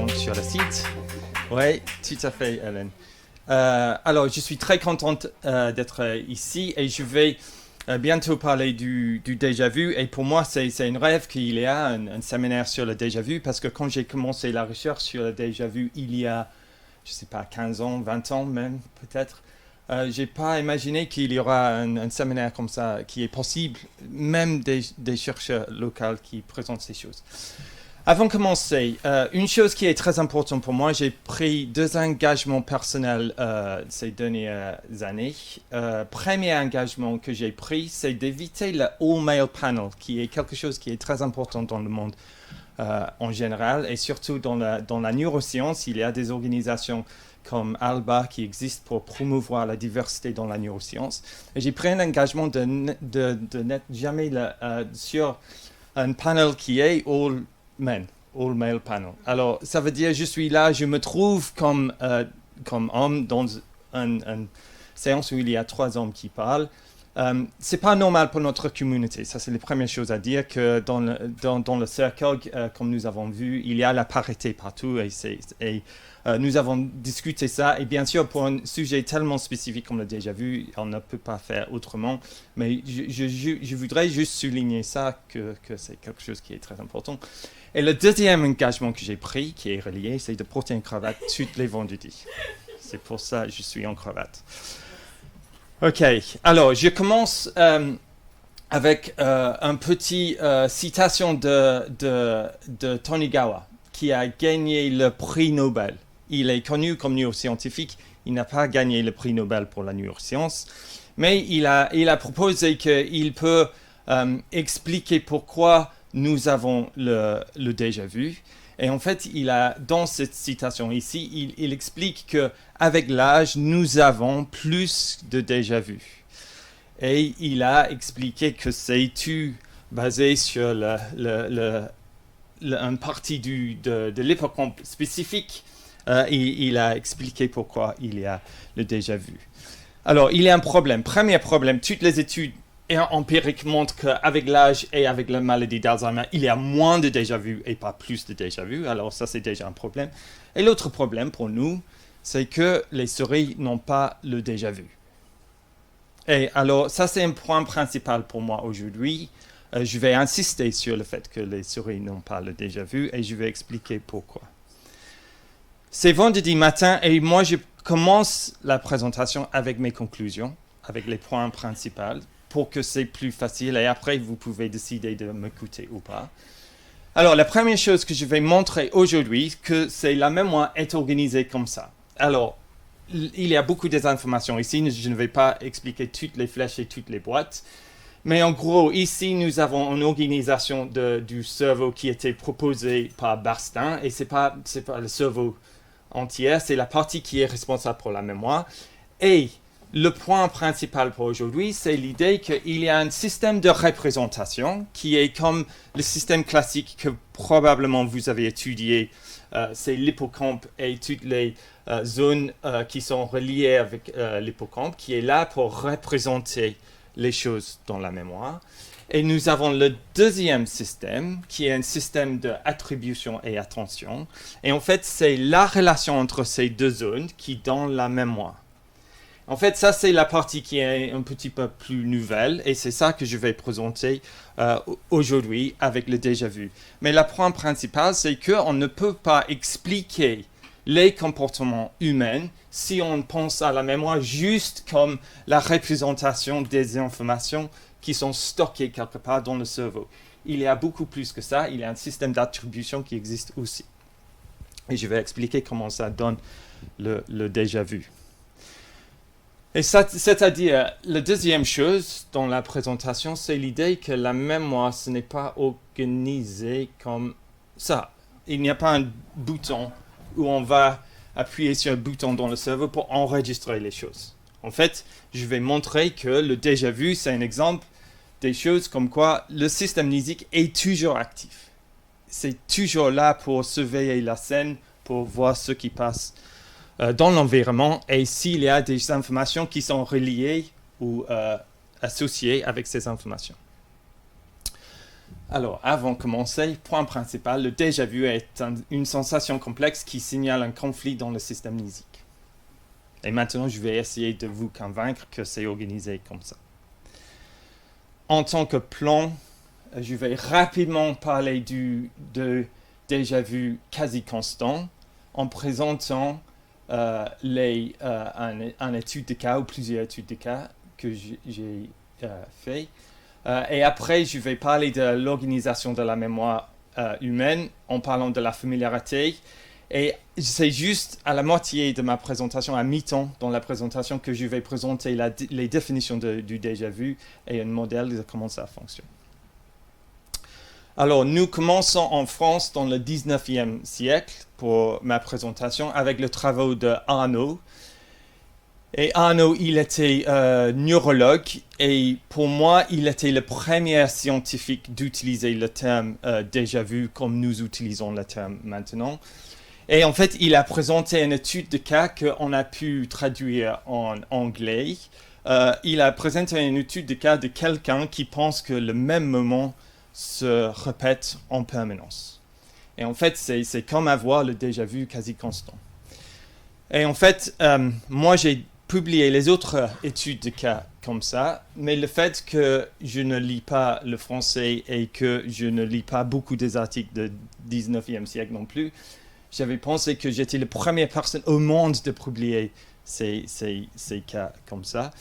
donc sur le site. Oui, tout à fait, Hélène. Alors, je suis très contente d'être ici et je vais bientôt parler du déjà vu. Et pour moi, c'est un rêve qu'il y a un séminaire sur le déjà vu parce que quand j'ai commencé la recherche sur le déjà vu il y a, je ne sais pas, 15 ans, 20 ans même peut-être, je n'ai pas imaginé qu'il y aura un séminaire comme ça qui est possible, même des chercheurs locaux qui présentent ces choses. Avant de commencer, une chose qui est très importante pour moi, j'ai pris 2 engagements personnels ces dernières années. Premier engagement que j'ai pris, c'est d'éviter le all-male panel, qui est quelque chose qui est très important dans le monde en général, et surtout dans la neuroscience. Il y a des organisations comme ALBA qui existent pour promouvoir la diversité dans la neuroscience. Et j'ai pris un engagement de n'être jamais sur un panel qui est all male panel. Alors, ça veut dire je suis là, je me trouve comme homme dans une séance où il y a 3 hommes qui parlent. C'est pas normal pour notre communauté. Ça, c'est la première chose à dire, que dans le cercle, comme nous avons vu, il y a la parité partout et nous avons discuté ça. Et bien sûr, pour un sujet tellement spécifique comme le déjà vu, on ne peut pas faire autrement. Mais je voudrais juste souligner ça, que c'est quelque chose qui est très important. Et le deuxième engagement que j'ai pris, qui est relié, c'est de porter une cravate tous les vendredis. C'est pour ça que je suis en cravate. Ok, alors je commence avec une petite citation de Tonigawa, qui a gagné le prix Nobel. Il est connu comme neuroscientifique, il n'a pas gagné le prix Nobel pour la neuroscience, mais il a proposé qu'il peut expliquer pourquoi nous avons le déjà vu. Et en fait, dans cette citation ici, il explique qu'avec l'âge, nous avons plus de déjà vu. Et il a expliqué que c'est tout basé sur une partie de l'hippocampe spécifique. Il a expliqué pourquoi il y a le déjà vu. Alors, il y a un problème. Premier problème, toutes les études empiriques montrent qu'avec l'âge et avec la maladie d'Alzheimer, il y a moins de déjà vu et pas plus de déjà vu. Alors ça, c'est déjà un problème. Et l'autre problème pour nous, c'est que les souris n'ont pas le déjà vu. Et alors, ça, c'est un point principal pour moi aujourd'hui. Je vais insister sur le fait que les souris n'ont pas le déjà vu et je vais expliquer pourquoi. C'est vendredi matin et moi, je commence la présentation avec mes conclusions, avec les points principaux, pour que c'est plus facile et après vous pouvez décider de m'écouter ou pas. Alors la première chose que je vais montrer aujourd'hui, que c'est la mémoire est organisée comme ça. Alors il y a beaucoup d'informations ici, je ne vais pas expliquer toutes les flèches et toutes les boîtes, mais en gros ici nous avons une organisation du cerveau qui était proposée par Bastien et c'est pas le cerveau entier, c'est la partie qui est responsable pour la mémoire. Et le point principal pour aujourd'hui, c'est l'idée qu'il y a un système de représentation qui est comme le système classique que probablement vous avez étudié. C'est l'hippocampe et toutes les zones qui sont reliées avec l'hippocampe, qui est là pour représenter les choses dans la mémoire. Et nous avons le deuxième système, qui est un système d'attribution et attention. Et en fait, c'est la relation entre ces 2 zones qui donne la mémoire. En fait, ça, c'est la partie qui est un petit peu plus nouvelle et c'est ça que je vais présenter aujourd'hui avec le déjà vu. Mais le point principal, c'est qu'on ne peut pas expliquer les comportements humains si on pense à la mémoire juste comme la représentation des informations qui sont stockées quelque part dans le cerveau. Il y a beaucoup plus que ça, il y a un système d'attribution qui existe aussi. Et je vais expliquer comment ça donne le déjà vu. Et ça, c'est-à-dire, la deuxième chose dans la présentation, c'est l'idée que la mémoire, ce n'est pas organisé comme ça. Il n'y a pas un bouton où on va appuyer sur un bouton dans le cerveau pour enregistrer les choses. En fait, je vais montrer que le déjà vu, c'est un exemple des choses comme quoi le système mnésique est toujours actif. C'est toujours là pour surveiller la scène, pour voir ce qui passe dans l'environnement et s'il y a des informations qui sont reliées ou associées avec ces informations. Alors, avant de commencer, point principal, le déjà-vu est une sensation complexe qui signale un conflit dans le système mnésique. Et maintenant, je vais essayer de vous convaincre que c'est organisé comme ça. En tant que plan, je vais rapidement parler de déjà-vu quasi constant en présentant un étude de cas ou plusieurs études de cas que j'ai fait. Et après, je vais parler de l'organisation de la mémoire humaine en parlant de la familiarité. Et c'est juste à la moitié de ma présentation, à mi-temps dans la présentation, que je vais présenter les définitions du déjà-vu et un modèle de comment ça fonctionne. Alors, nous commençons en France dans le 19e siècle pour ma présentation avec le travail de Arnaud. Et Arnaud, il était neurologue et pour moi, il était le premier scientifique d'utiliser le terme déjà-vu comme nous utilisons le terme maintenant. Et en fait, il a présenté une étude de cas qu'on a pu traduire en anglais. Il a présenté une étude de cas de quelqu'un qui pense que le même moment se répète en permanence. Et en fait, c'est comme avoir le déjà-vu quasi constant. Et en fait, moi, j'ai publié les autres études de cas comme ça, mais le fait que je ne lis pas le français et que je ne lis pas beaucoup des articles du 19e siècle non plus, j'avais pensé que j'étais la première personne au monde de publier ces cas comme ça.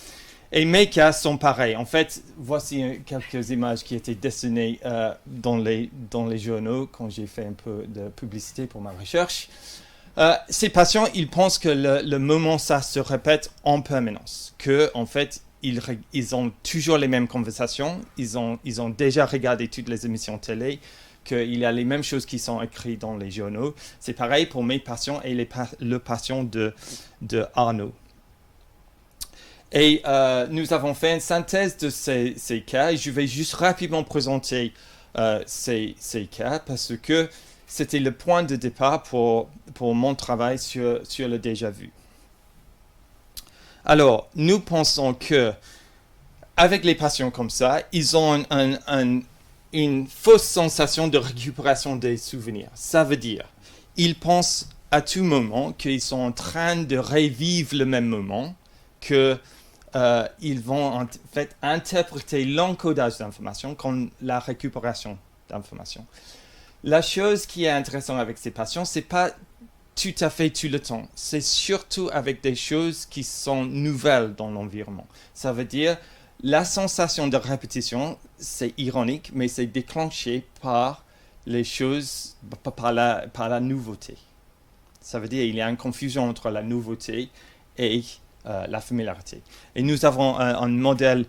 Et mes cas sont pareils. En fait, voici quelques images qui étaient dessinées dans les journaux quand j'ai fait un peu de publicité pour ma recherche. Ces patients, ils pensent que le moment ça se répète en permanence, que en fait ils ont toujours les mêmes conversations, ils ont déjà regardé toutes les émissions télé, qu'il y a les mêmes choses qui sont écrites dans les journaux. C'est pareil pour mes patients et le patient de Arnaud. Et nous avons fait une synthèse de ces cas et je vais juste rapidement présenter ces cas parce que c'était le point de départ pour mon travail sur le déjà-vu. Alors, nous pensons que avec les patients comme ça, ils ont une fausse sensation de récupération des souvenirs. Ça veut dire, ils pensent à tout moment qu'ils sont en train de revivre le même moment, qu'ils vont en fait interpréter l'encodage d'informations comme la récupération d'informations. La chose qui est intéressante avec ces patients, c'est pas tout à fait tout le temps. C'est surtout avec des choses qui sont nouvelles dans l'environnement. Ça veut dire, la sensation de répétition, c'est ironique, mais c'est déclenché par les choses, par la nouveauté. Ça veut dire qu'il y a une confusion entre la nouveauté et la familiarité. Et nous avons un modèle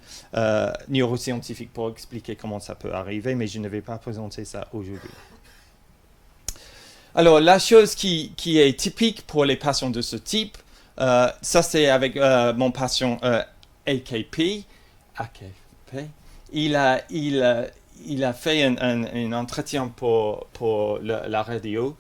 neuroscientifique pour expliquer comment ça peut arriver, mais je ne vais pas présenter ça aujourd'hui. Alors, la chose qui est typique pour les patients de ce type, ça c'est avec mon patient AKP. Il a fait un entretien pour la radio.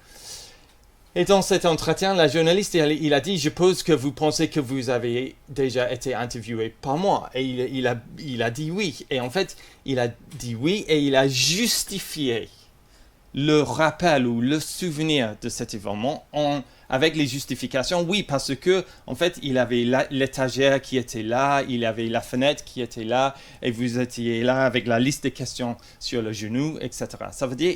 Et dans cet entretien, la journaliste, il a dit, je suppose que vous pensez que vous avez déjà été interviewé par moi. Et il a dit oui. Et en fait, il a dit oui et il a justifié le rappel ou le souvenir de cet événement avec les justifications. Oui, parce que en fait, il avait l'étagère qui était là, il avait la fenêtre qui était là, et vous étiez là avec la liste de questions sur le genou, etc. Ça veut dire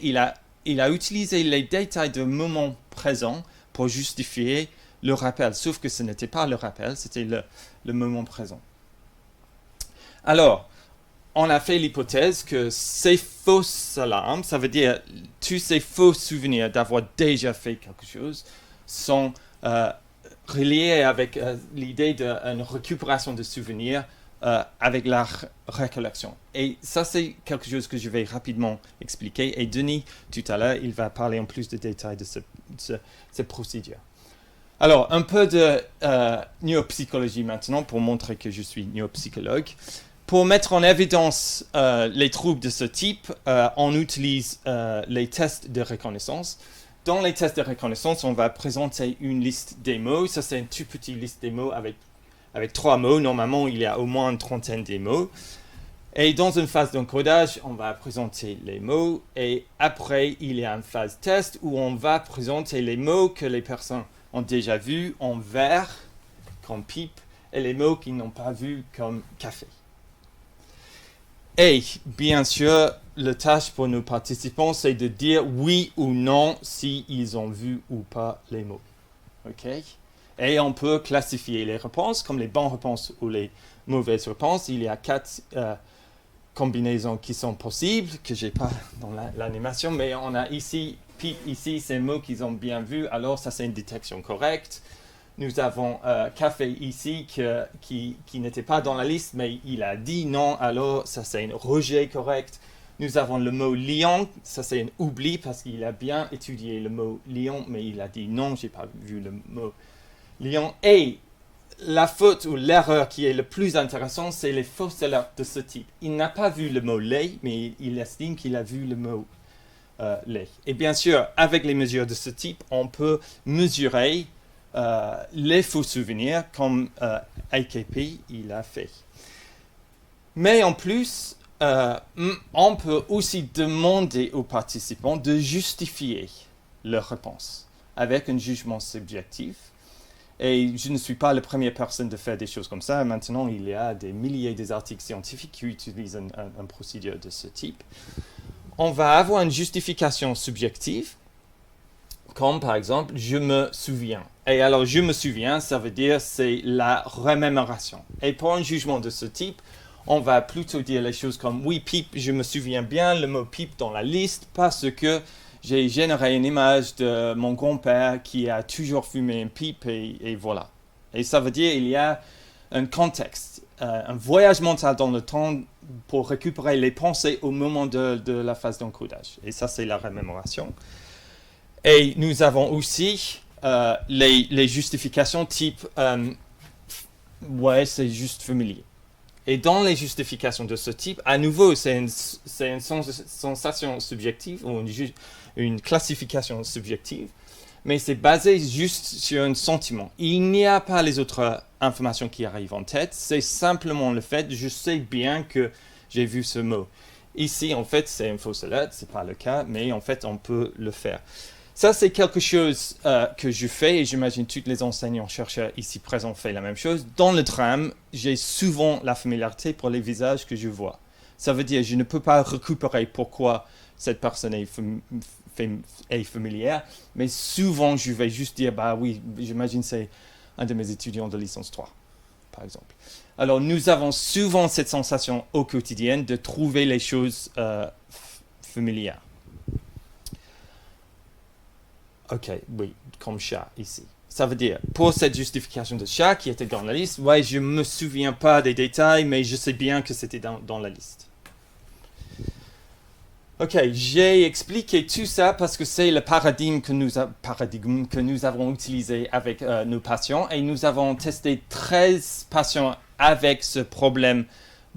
il a utilisé les détails du moment présent pour justifier le rappel, sauf que ce n'était pas le rappel, c'était le moment présent. Alors, on a fait l'hypothèse que ces fausses alarmes, ça veut dire tous ces faux souvenirs d'avoir déjà fait quelque chose, sont reliés avec l'idée d'une récupération de souvenirs avec la récollection. Et ça, c'est quelque chose que je vais rapidement expliquer. Et Denis, tout à l'heure, il va parler en plus de détails de cette procédure. Alors, un peu de neuropsychologie maintenant pour montrer que je suis neuropsychologue. Pour mettre en évidence les troubles de ce type, on utilise les tests de reconnaissance. Dans les tests de reconnaissance, on va présenter une liste des mots. Ça, c'est une toute petite liste des mots avec 3 mots. Normalement, il y a au moins une trentaine des mots. Et dans une phase d'encodage, on va présenter les mots et après, il y a une phase test où on va présenter les mots que les personnes ont déjà vus en vert, comme pipe, et les mots qu'ils n'ont pas vus comme café. Et bien sûr, la tâche pour nos participants, c'est de dire oui ou non s'ils ont vu ou pas les mots. OK? Et on peut classifier les réponses comme les bonnes réponses ou les mauvaises réponses. Il y a 4 combinaisons qui sont possibles, que je n'ai pas dans l'animation, mais on a ici, pipe ici, ces mots qu'ils ont bien vus, alors ça c'est une détection correcte. Nous avons café ici qui n'était pas dans la liste, mais il a dit non, alors ça c'est un rejet correct. Nous avons le mot lion, ça c'est un oubli parce qu'il a bien étudié le mot lion, mais il a dit non, j'ai pas vu le mot lion. Et la faute ou l'erreur qui est le plus intéressante, c'est les fausses alertes de ce type. Il n'a pas vu le mot lait, mais il estime qu'il a vu le mot lait. Et bien sûr, avec les mesures de ce type, on peut mesurer les faux souvenirs comme AKP il a fait. Mais en plus, on peut aussi demander aux participants de justifier leur réponse avec un jugement subjectif. Et je ne suis pas la première personne de faire des choses comme ça. Maintenant, il y a des milliers d'articles scientifiques qui utilisent un procédure de ce type. On va avoir une justification subjective, comme par exemple, je me souviens. Et alors, je me souviens, ça veut dire c'est la remémoration. Et pour un jugement de ce type, on va plutôt dire les choses comme oui, pipe, je me souviens bien, le mot pipe dans la liste parce que j'ai généré une image de mon grand-père qui a toujours fumé une pipe et voilà. Et ça veut dire qu'il y a un contexte, un voyage mental dans le temps pour récupérer les pensées au moment de la phase d'encodage. Et ça, c'est la remémoration. Et nous avons aussi les justifications type ouais, c'est juste familier. Et dans les justifications de ce type, à nouveau, c'est une sensation subjective ou une classification subjective, mais c'est basé juste sur un sentiment. Il n'y a pas les autres informations qui arrivent en tête, c'est simplement le fait, je sais bien que j'ai vu ce mot. Ici, en fait, c'est une fausse alerte, c'est pas le cas, mais en fait, on peut le faire. Ça, c'est quelque chose que je fais et j'imagine tous les enseignants-chercheurs ici présents font la même chose. Dans le tram, j'ai souvent la familiarité pour les visages que je vois. Ça veut dire que je ne peux pas récupérer pourquoi cette personne est familière, mais souvent, je vais juste dire, bah oui, j'imagine c'est un de mes étudiants de licence 3, par exemple. Alors, nous avons souvent cette sensation au quotidien de trouver les choses familières. Ok, oui, comme chat ici. Ça veut dire, pour cette justification de chat qui était dans la liste, ouais, je ne me souviens pas des détails, mais je sais bien que c'était dans la liste. Ok, j'ai expliqué tout ça parce que c'est le paradigme que nous avons utilisé avec nos patients et nous avons testé 13 patients avec ce problème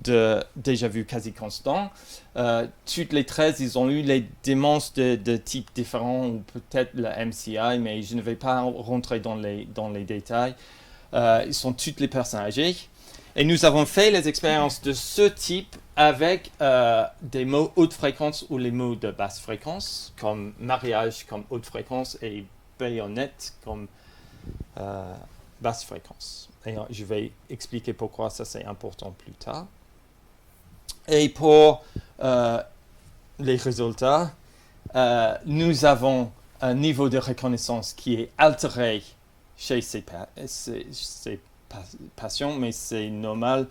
de déjà-vu quasi constant. Toutes les 13, ils ont eu les démences de types différents ou peut-être la MCI, mais je ne vais pas rentrer dans les détails. Ils sont toutes les personnes âgées. Et nous avons fait les expériences de ce type avec des mots haute fréquence ou les mots de basse fréquence, comme mariage comme haute fréquence et baïonnette comme basse fréquence. Et je vais expliquer pourquoi ça c'est important plus tard. Et pour les résultats, nous avons un niveau de reconnaissance qui est altéré chez ces patients, mais c'est normal